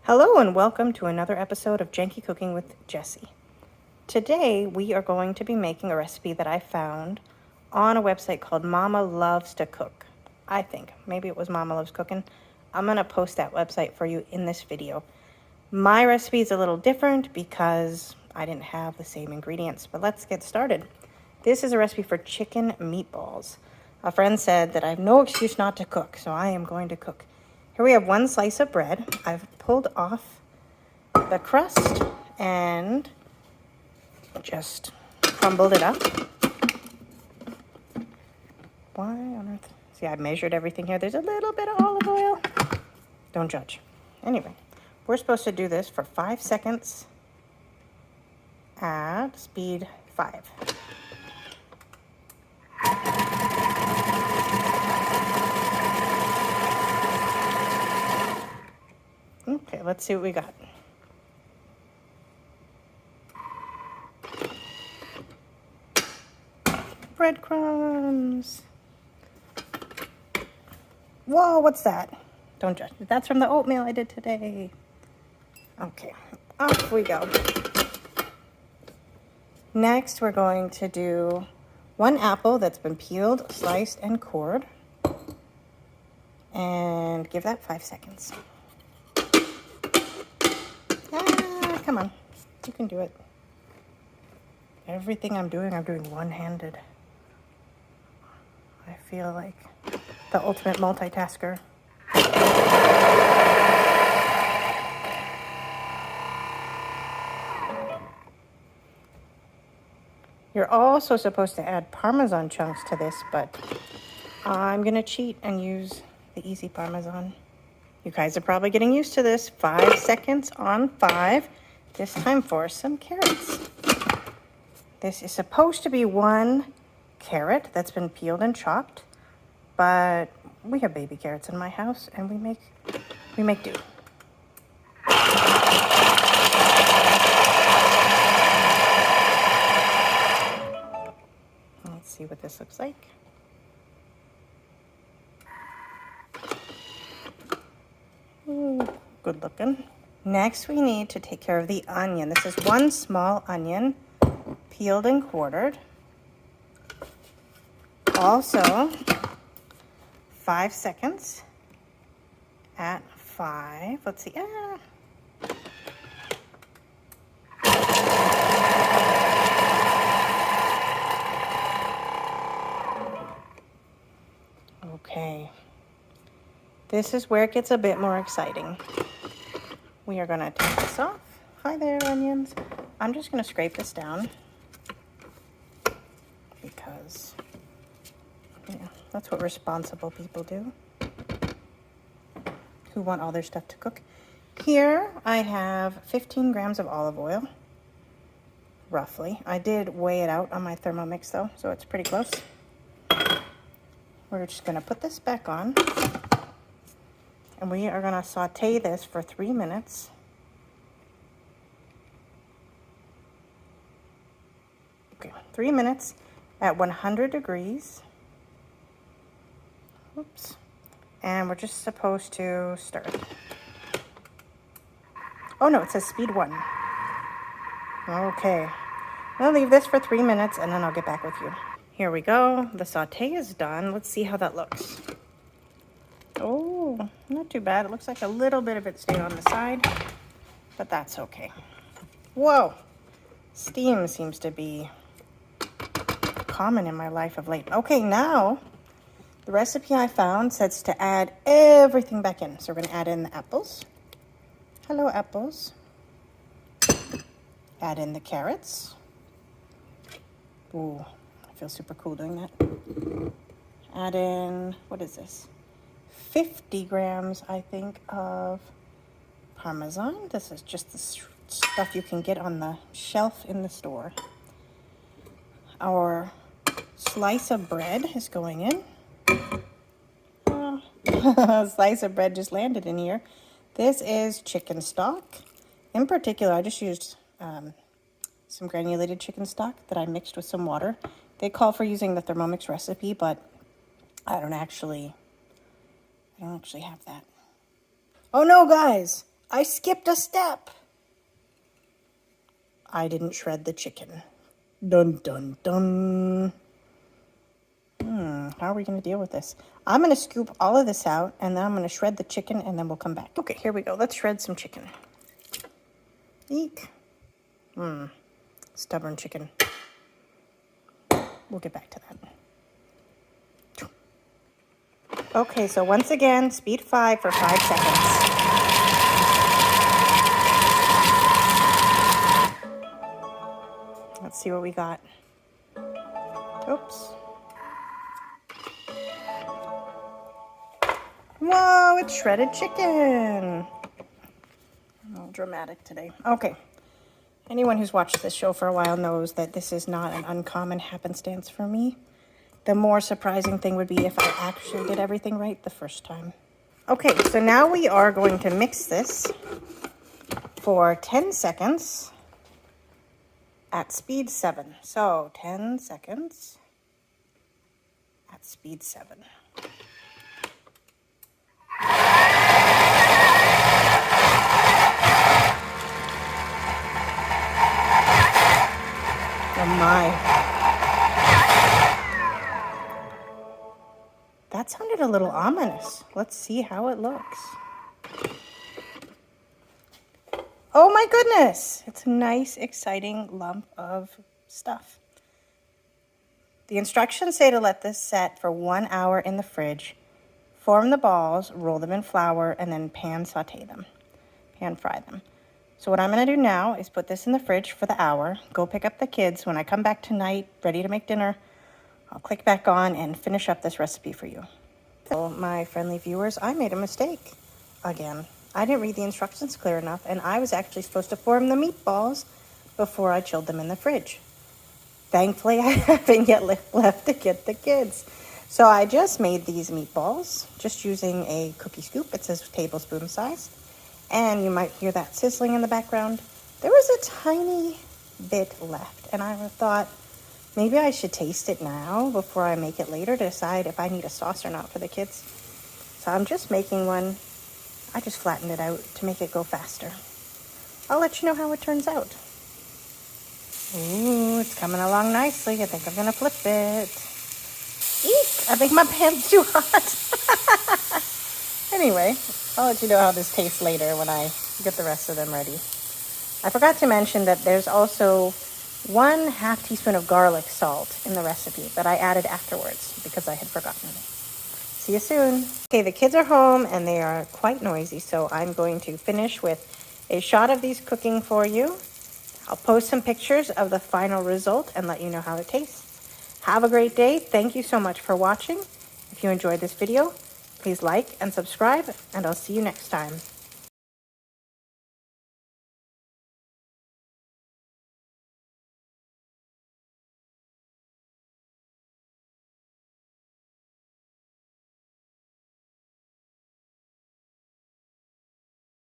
Hello and welcome to another episode of Janky Cooking with Jessie. Today we are going to be making a recipe that I found on a website called Mama Loves to Cook. I think. Maybe it was Mama Loves Cooking. I'm going to post that website for you in this video. My recipe is a little different because I didn't have the same ingredients, but let's get started. This is a recipe for chicken meatballs. A friend said that I have no excuse not to cook, so I am going to cook. Here we have one slice of bread. I've pulled off the crust and just crumbled it up. Why on earth? See, I measured everything here. There's a little bit of olive oil. Don't judge. Anyway, we're supposed to do this for 5 seconds at speed 5. Okay, let's see what we got. Breadcrumbs. Whoa, what's that? Don't judge. That's from the oatmeal I did today. Okay, off we go. Next, we're going to do 1 apple that's been peeled, sliced, and cored. And give that 5 seconds. Come on, you can do it. Everything I'm doing one-handed. I feel like the ultimate multitasker. You're also supposed to add Parmesan chunks to this, but I'm gonna cheat and use the easy Parmesan. You guys are probably getting used to this. 5 seconds on 5. This time for some carrots. This is supposed to be 1 carrot that's been peeled and chopped, but we have baby carrots in my house and we make do. Let's see what this looks like. Ooh, good looking. Next, we need to take care of the onion. This is 1 small onion, peeled and quartered. Also, 5 seconds at 5. Let's see. Okay. This is where it gets a bit more exciting. We are going to take this off. Hi there, onions. I'm just going to scrape this down because, that's what responsible people do who want all their stuff to cook. Here I have 15 grams of olive oil, roughly. I did weigh it out on my Thermomix though, so it's pretty close. We're just going to put this back on. And we are going to saute this for 3 minutes. Okay, 3 minutes at 100 degrees. Oops. And we're just supposed to stir it. Oh no, it says speed 1. Okay. I'll leave this for 3 minutes and then I'll get back with you. Here we go. The saute is done. Let's see how that looks. Oh, not too bad. It looks like a little bit of it stayed on the side, but that's okay. Whoa, steam seems to be common in my life of late. Okay, now the recipe I found says to add everything back in. So we're gonna add in the apples. Hello, apples. Add in the carrots. Ooh, I feel super cool doing that. Add in, what is this? 50 grams, I think, of Parmesan. This is just the stuff you can get on the shelf in the store. Our slice of bread is going in. A slice of bread just landed in here. This is chicken stock. In particular, I just used some granulated chicken stock that I mixed with some water. They call for using the Thermomix recipe, but I don't actually have that. Oh no, guys, I skipped a step. I didn't shred the chicken. Dun, dun, dun. How are we going to deal with this? I'm going to scoop all of this out, and then I'm going to shred the chicken, and then we'll come back. Okay, here we go. Let's shred some chicken. Eek. Stubborn chicken. We'll get back to that. Okay, so once again, speed 5 for 5 seconds. Let's see what we got. Oops. Whoa, it's shredded chicken. A little dramatic today. Okay. Anyone who's watched this show for a while knows that this is not an uncommon happenstance for me. The more surprising thing would be if I actually did everything right the first time. Okay, so now we are going to mix this for 10 seconds at speed 7. So 10 seconds at speed 7. Oh my. That sounded a little ominous. Let's see how it looks. Oh my goodness! It's a nice, exciting lump of stuff. The instructions say to let this set for 1 hour in the fridge. Form the balls, roll them in flour, and then pan fry them. So what I'm going to do now is put this in the fridge for the hour, go pick up the kids. When I come back tonight, ready to make dinner, I'll click back on and finish up this recipe for you. So my friendly viewers, I made a mistake again. I didn't read the instructions clear enough, and I was actually supposed to form the meatballs before I chilled them in the fridge. Thankfully, I haven't yet left to get the kids. So I just made these meatballs, just using a cookie scoop. It says tablespoon size. And you might hear that sizzling in the background. There was a tiny bit left, and I thought maybe I should taste it now before I make it later to decide if I need a sauce or not for the kids. So I'm just making one. I just flattened it out to make it go faster. I'll let you know how it turns out. Ooh, it's coming along nicely. I think I'm gonna flip it. Eek! I think my pan's too hot. Anyway, I'll let you know how this tastes later when I get the rest of them ready. I forgot to mention that there's also 1/2 teaspoon of garlic salt in the recipe that I added afterwards because I had forgotten it. See you soon. Okay, the kids are home and they are quite noisy, so I'm going to finish with a shot of these cooking for you. I'll post some pictures of the final result and let you know how it tastes. Have a great day. Thank you so much for watching. If you enjoyed this video, please like and subscribe, and I'll see you next time.